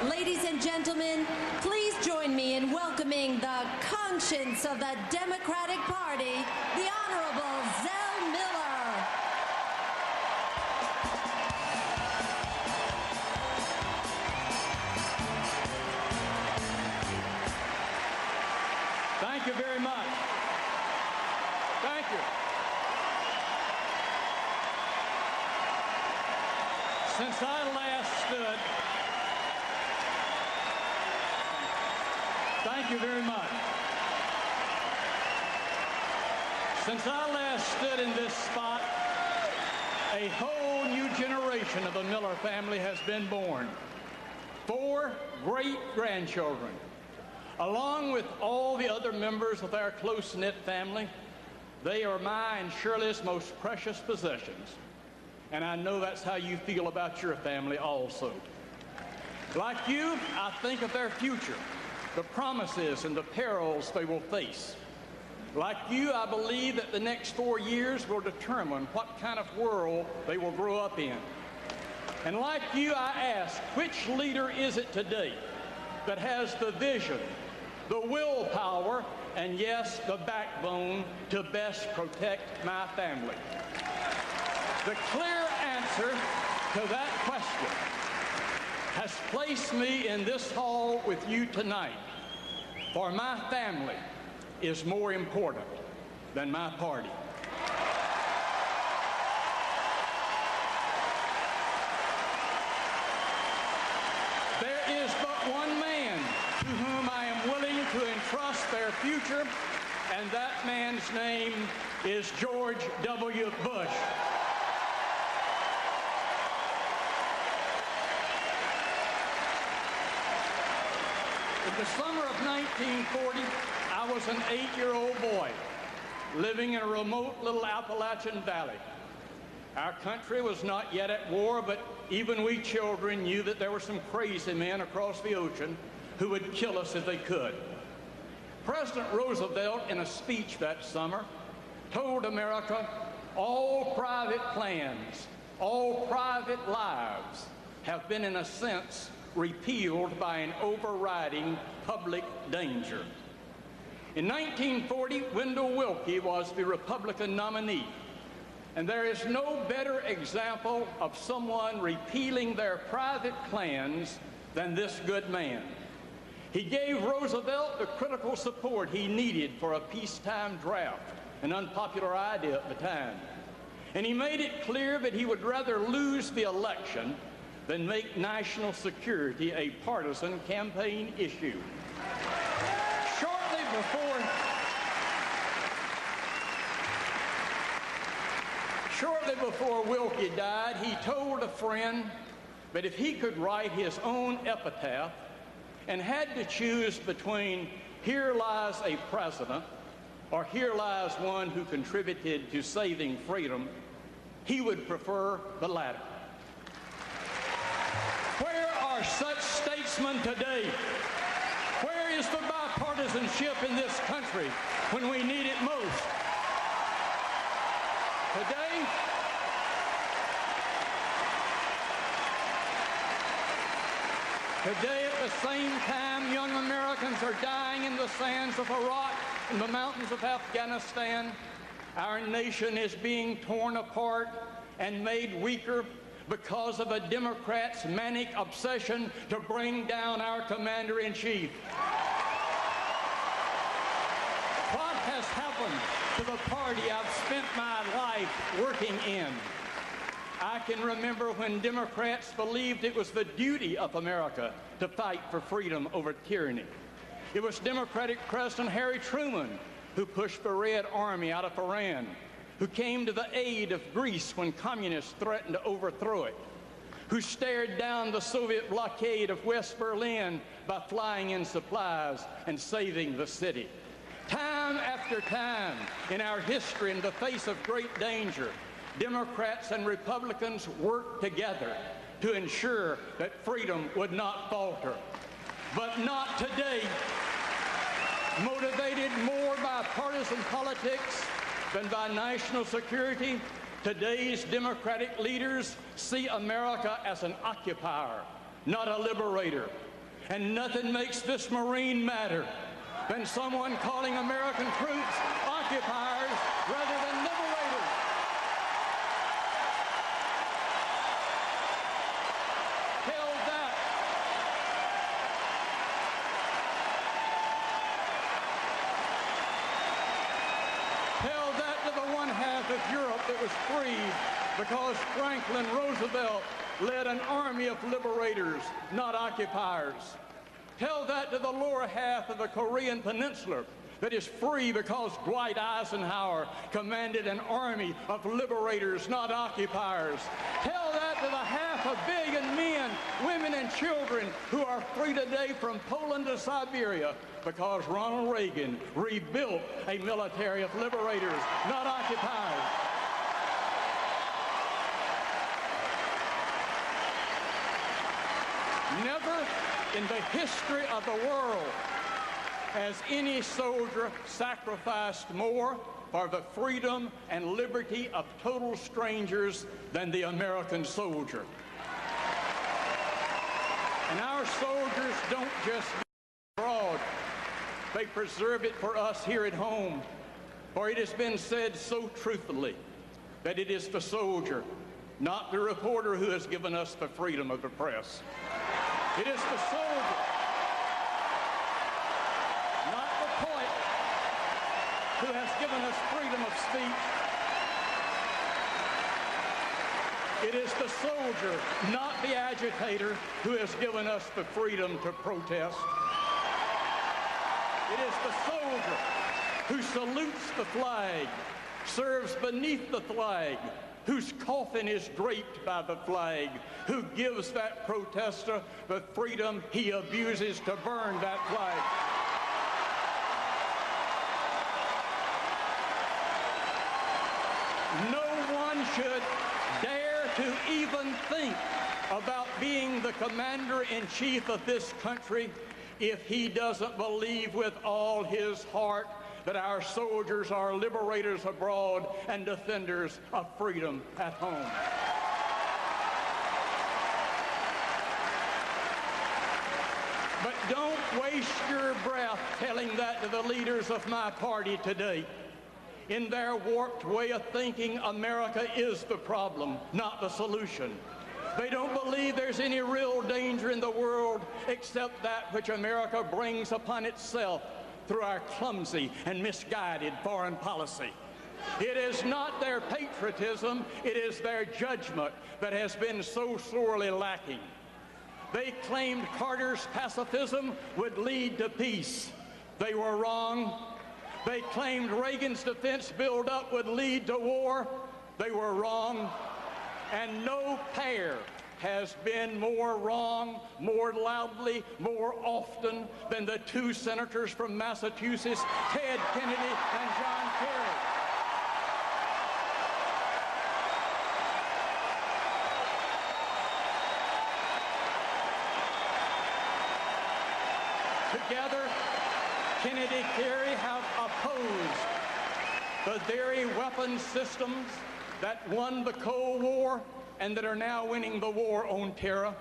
Ladies and gentlemen, please join me in welcoming the conscience of the Democratic Party, the Honorable Zell Miller. Thank you very much. Thank you. Since I last stood, thank you very much. Since I last stood in this spot, a whole new generation of the Miller family has been born. 4 great-grandchildren. Along with all the other members of our close-knit family, they are my and Shirley's most precious possessions. And I know that's how you feel about your family also. Like you, I think of their future, the promises and the perils they will face. Like you, I believe that the next 4 years will determine what kind of world they will grow up in. And like you, I ask, which leader is it today that has the vision, the willpower, and yes, the backbone to best protect my family? The clear answer to that question has placed me in this hall with you tonight, for my family is more important than my party. There is but one man to whom I am willing to entrust their future, and that man's name is George W. Bush. In the summer of 1940, I was an 8-year-old boy living in a remote little Appalachian valley. Our country was not yet at war, but even we children knew that there were some crazy men across the ocean who would kill us if they could. President Roosevelt, in a speech that summer, told America, all private plans, all private lives have been, in a sense, repealed by an overriding public danger. In 1940, Wendell Willkie was the Republican nominee, and there is no better example of someone repealing their private plans than this good man. He gave Roosevelt the critical support he needed for a peacetime draft, an unpopular idea at the time. And he made it clear that he would rather lose the election than make national security a partisan campaign issue. Shortly before Willkie died, he told a friend that if he could write his own epitaph and had to choose between "Here lies a president" or "Here lies one who contributed to saving freedom," he would prefer the latter. Where are such statesmen today? Where is the bipartisanship in this country when we need it most? Today, at the same time, young Americans are dying in the sands of Iraq and the mountains of Afghanistan. Our nation is being torn apart and made weaker because of a Democrat's manic obsession to bring down our commander-in-chief. What has happened to the party I've spent my life working in? I can remember when Democrats believed it was the duty of America to fight for freedom over tyranny. It was Democratic President Harry Truman who pushed the Red Army out of Iran, who came to the aid of Greece when communists threatened to overthrow it, who stared down the Soviet blockade of West Berlin by flying in supplies and saving the city. Time after time in our history, in the face of great danger, Democrats and Republicans worked together to ensure that freedom would not falter. But not today. Motivated more by partisan politics than by national security, today's Democratic leaders see America as an occupier, not a liberator. And nothing makes this Marine matter than someone calling American troops occupiers rather than liberators. Tell that to the one half of Europe that was freed because Franklin Roosevelt led an army of liberators, not occupiers. Tell that to the lower half of the Korean Peninsula that is free because Dwight Eisenhower commanded an army of liberators, not occupiers. Tell that to the 500 million men, women, and children who are free today from Poland to Siberia because Ronald Reagan rebuilt a military of liberators, not occupiers. Never in the history of the world has any soldier sacrificed more for the freedom and liberty of total strangers than the American soldier. And our soldiers don't just abroad, they preserve it for us here at home. For it has been said so truthfully that it is the soldier, not the reporter, who has given us the freedom of the press. It is the soldier, not the poet, who has given us freedom of speech. It is the soldier, not the agitator, who has given us the freedom to protest. It is the soldier who salutes the flag, serves beneath the flag, whose coffin is draped by the flag, who gives that protester the freedom he abuses to burn that flag. No one should dare to even think about being the commander-in-chief of this country if he doesn't believe with all his heart that our soldiers are liberators abroad and defenders of freedom at home. But don't waste your breath telling that to the leaders of my party today. In their warped way of thinking, America is the problem, not the solution. They don't believe there's any real danger in the world except that which America brings upon itself through our clumsy and misguided foreign policy. It is not their patriotism, it is their judgment that has been so sorely lacking. They claimed Carter's pacifism would lead to peace. They were wrong. They claimed Reagan's defense buildup would lead to war. They were wrong. And no pair has been more wrong, more loudly, more often than the two senators from Massachusetts, Ted Kennedy and John Kerry. Together, Kennedy and Kerry have opposed the very weapon systems that won the Cold War and that are now winning the war on terror.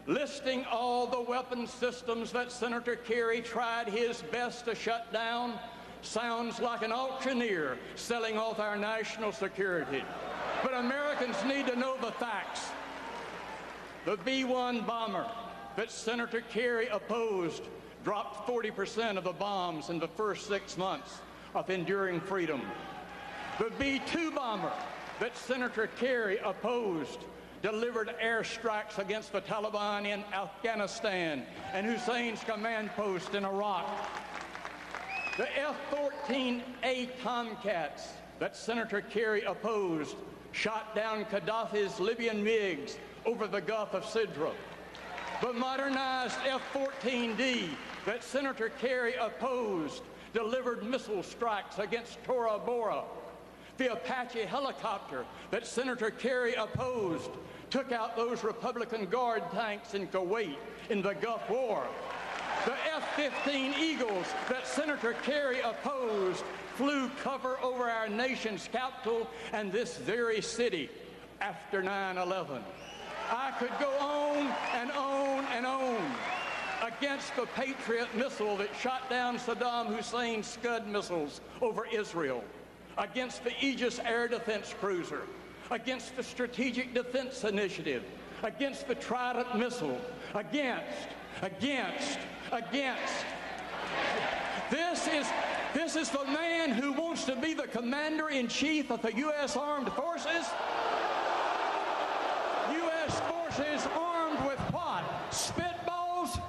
Listing all the weapon systems that Senator Kerry tried his best to shut down sounds like an auctioneer selling off our national security. But Americans need to know the facts. The B-1 bomber that Senator Kerry opposed dropped 40% of the bombs in the first 6 months of enduring freedom. The B-2 bomber that Senator Kerry opposed delivered airstrikes against the Taliban in Afghanistan and Hussein's command post in Iraq. The F-14A Tomcats that Senator Kerry opposed shot down Gaddafi's Libyan MiGs over the Gulf of Sidra. The modernized F-14D that Senator Kerry opposed delivered missile strikes against Tora Bora. The Apache helicopter that Senator Kerry opposed took out those Republican Guard tanks in Kuwait in the Gulf War. The F-15 Eagles that Senator Kerry opposed flew cover over our nation's capital and this very city after 9/11. I could go on on and on and on against the Patriot missile that shot down Saddam Hussein's Scud missiles over Israel, against the Aegis air defense cruiser, against the Strategic Defense Initiative, against the Trident missile, against. This is the man who wants to be the commander-in-chief of the U.S. Armed Forces. U.S. forces armed with what? Spitballs?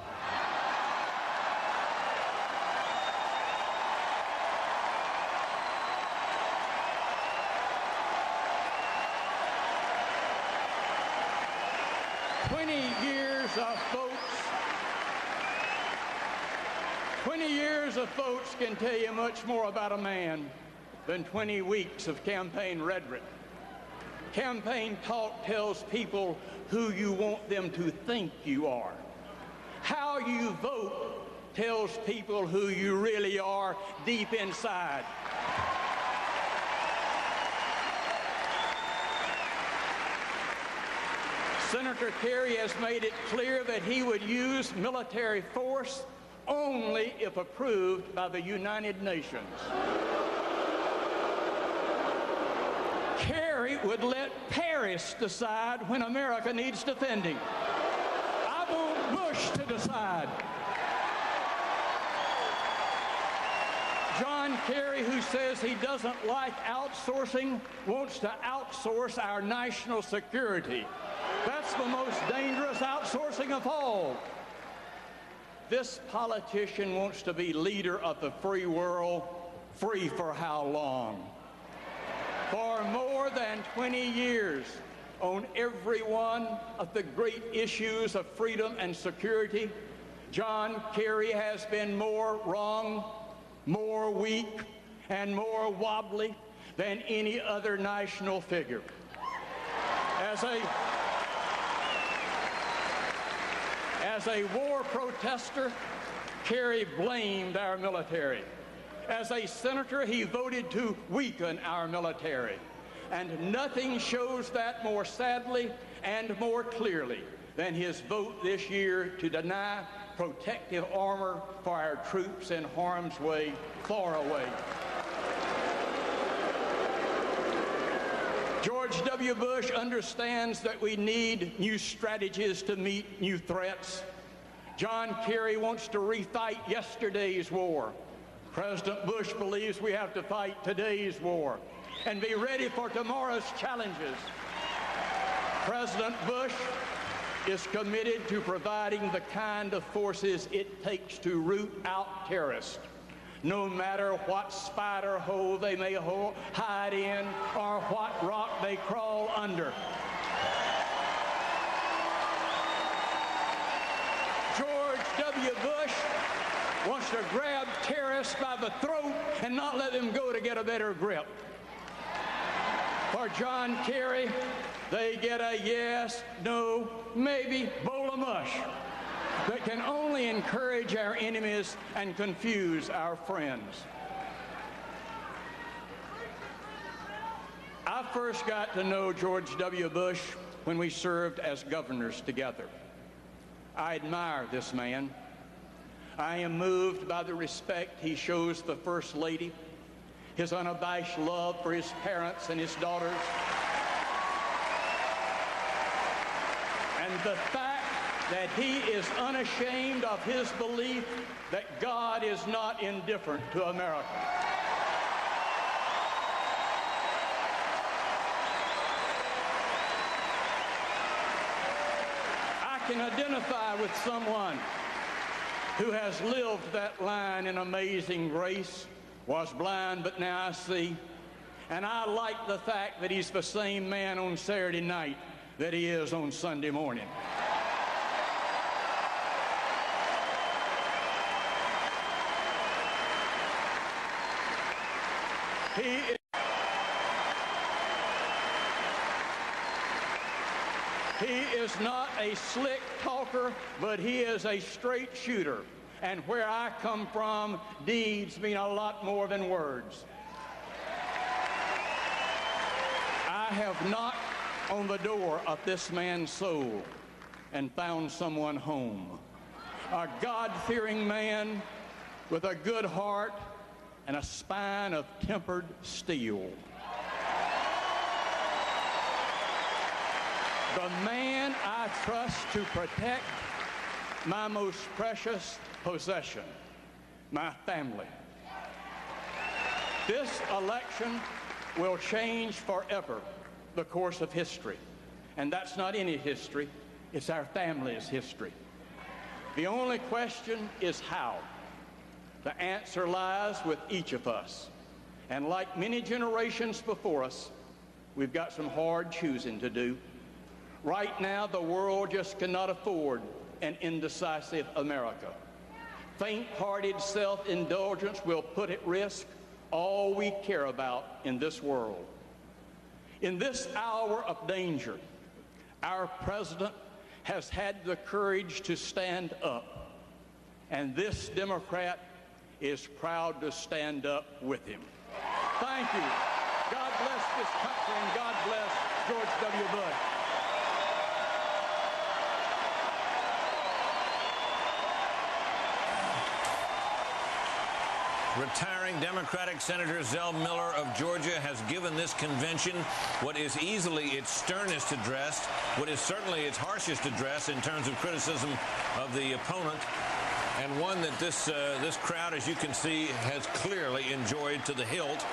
Years of votes can tell you much more about a man than 20 weeks of campaign rhetoric. Campaign talk tells people who you want them to think you are. How you vote tells people who you really are deep inside. Senator Kerry has made it clear that he would use military force only if approved by the United Nations. Kerry would let Paris decide when America needs defending. I want Bush to decide. John Kerry, who says he doesn't like outsourcing, wants to outsource our national security. That's the most dangerous outsourcing of all. This politician wants to be leader of the free world. Free for how long? For more than 20 years, on every one of the great issues of freedom and security, John Kerry has been more wrong, more weak, and more wobbly than any other national figure. As a war protester, Kerry blamed our military. As a senator, he voted to weaken our military. And nothing shows that more sadly and more clearly than his vote this year to deny protective armor for our troops in harm's way, far away. George W. Bush understands that we need new strategies to meet new threats. John Kerry wants to refight yesterday's war. President Bush believes we have to fight today's war and be ready for tomorrow's challenges. President Bush is committed to providing the kind of forces it takes to root out terrorists, no matter what spider hole they may hide in or what rock they crawl under. George W. Bush wants to grab terrorists by the throat and not let them go to get a better grip. For John Kerry, they get a yes, no, maybe bowl of mush that can only encourage our enemies and confuse our friends. I first got to know George W. Bush when we served as governors together. I admire this man. I am moved by the respect he shows the First Lady, his unabashed love for his parents and his daughters, and the fact that he is unashamed of his belief that God is not indifferent to America. I can identify with someone who has lived that line in Amazing Grace, was blind but now I see, and I like the fact that he's the same man on Saturday night that he is on Sunday morning. He is not a slick talker, but he is a straight shooter. And where I come from, deeds mean a lot more than words. I have knocked on the door of this man's soul. and found someone home. A God-fearing man with a good heart and a spine of tempered steel. The man I trust to protect my most precious possession, my family. This election will change forever the course of history. And that's not any history, it's our family's history. The only question is how. The answer lies with each of us. And like many generations before us, we've got some hard choosing to do. Right now, the world just cannot afford an indecisive America. Faint-hearted self-indulgence will put at risk all we care about in this world. In this hour of danger, our president has had the courage to stand up, and this Democrat is proud to stand up with him. Thank you. God bless this country, and God bless George W. Bush. Retiring Democratic Senator Zell Miller of Georgia has given this convention what is easily its sternest address, what is certainly its harshest address in terms of criticism of the opponent, and one that this crowd, as you can see, has clearly enjoyed to the hilt.